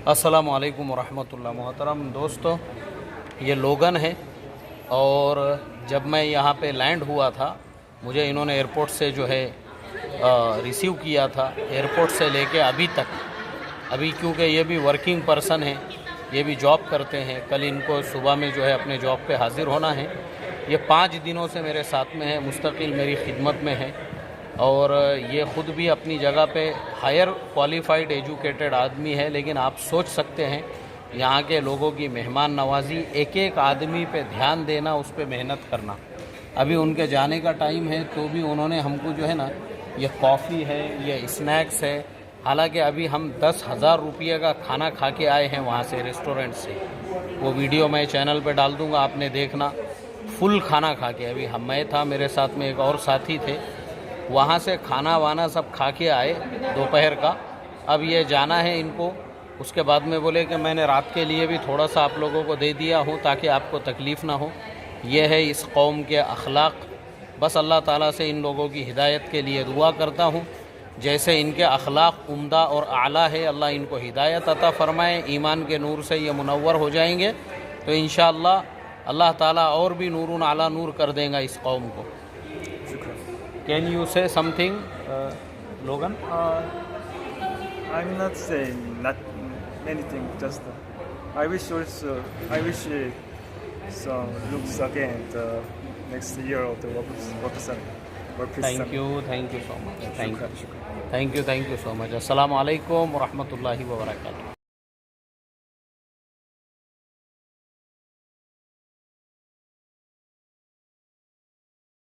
अस्सलामु अलैकुम वरहमतुल्लाह। मोहतरम दोस्तों, ये लोगन है और जब मैं यहाँ पे लैंड हुआ था मुझे इन्होंने एयरपोर्ट से जो है रिसीव किया था। एयरपोर्ट से लेके अभी तक, अभी क्योंकि ये भी वर्किंग पर्सन है, ये भी जॉब करते हैं, कल इनको सुबह में जो है अपने जॉब पे हाज़िर होना है। ये 5 दिनों से मेरे साथ में है, मुस्तकिल मेरी खिदमत में है और ये ख़ुद भी अपनी जगह पे हायर क्वालिफाइड एजुकेटेड आदमी है। लेकिन आप सोच सकते हैं यहाँ के लोगों की मेहमान नवाजी, एक एक आदमी पे ध्यान देना, उस पर मेहनत करना। अभी उनके जाने का टाइम है तो भी उन्होंने हमको जो है ना, ये कॉफ़ी है, ये स्नैक्स है। हालांकि अभी हम 10,000 रुपये का खाना खा के आए हैं वहाँ से, रेस्टोरेंट से। वो वीडियो मैं चैनल पे डाल दूँगा, आपने देखना। फुल खाना खा के, अभी मैं था, मेरे साथ में एक और साथी थे, वहाँ से खाना वाना सब खा के आए दोपहर का। अब ये जाना है इनको। उसके बाद में बोले कि मैंने रात के लिए भी थोड़ा सा आप लोगों को दे दिया हूँ ताकि आपको तकलीफ़ ना हो। ये है इस कौम के अखलाक। बस अल्लाह ताला से इन लोगों की हिदायत के लिए दुआ करता हूँ। जैसे इनके अखलाक उम्दा और आला है, अल्लाह इनको हिदायत अता फ़रमाए, ईमान के नूर से ये मुनव्वर हो जाएंगे तो इंशाअल्लाह अल्लाह ताला और भी नूरुन आला नूर कर देगा इस कौम को। Can you say something, Logan? I'm not saying not anything. Just I wish also I wish some looks again the next year of the work center. Thank you so much. Thank you so much. Assalamu alaikum wa rahmatullahi wa barakatuh.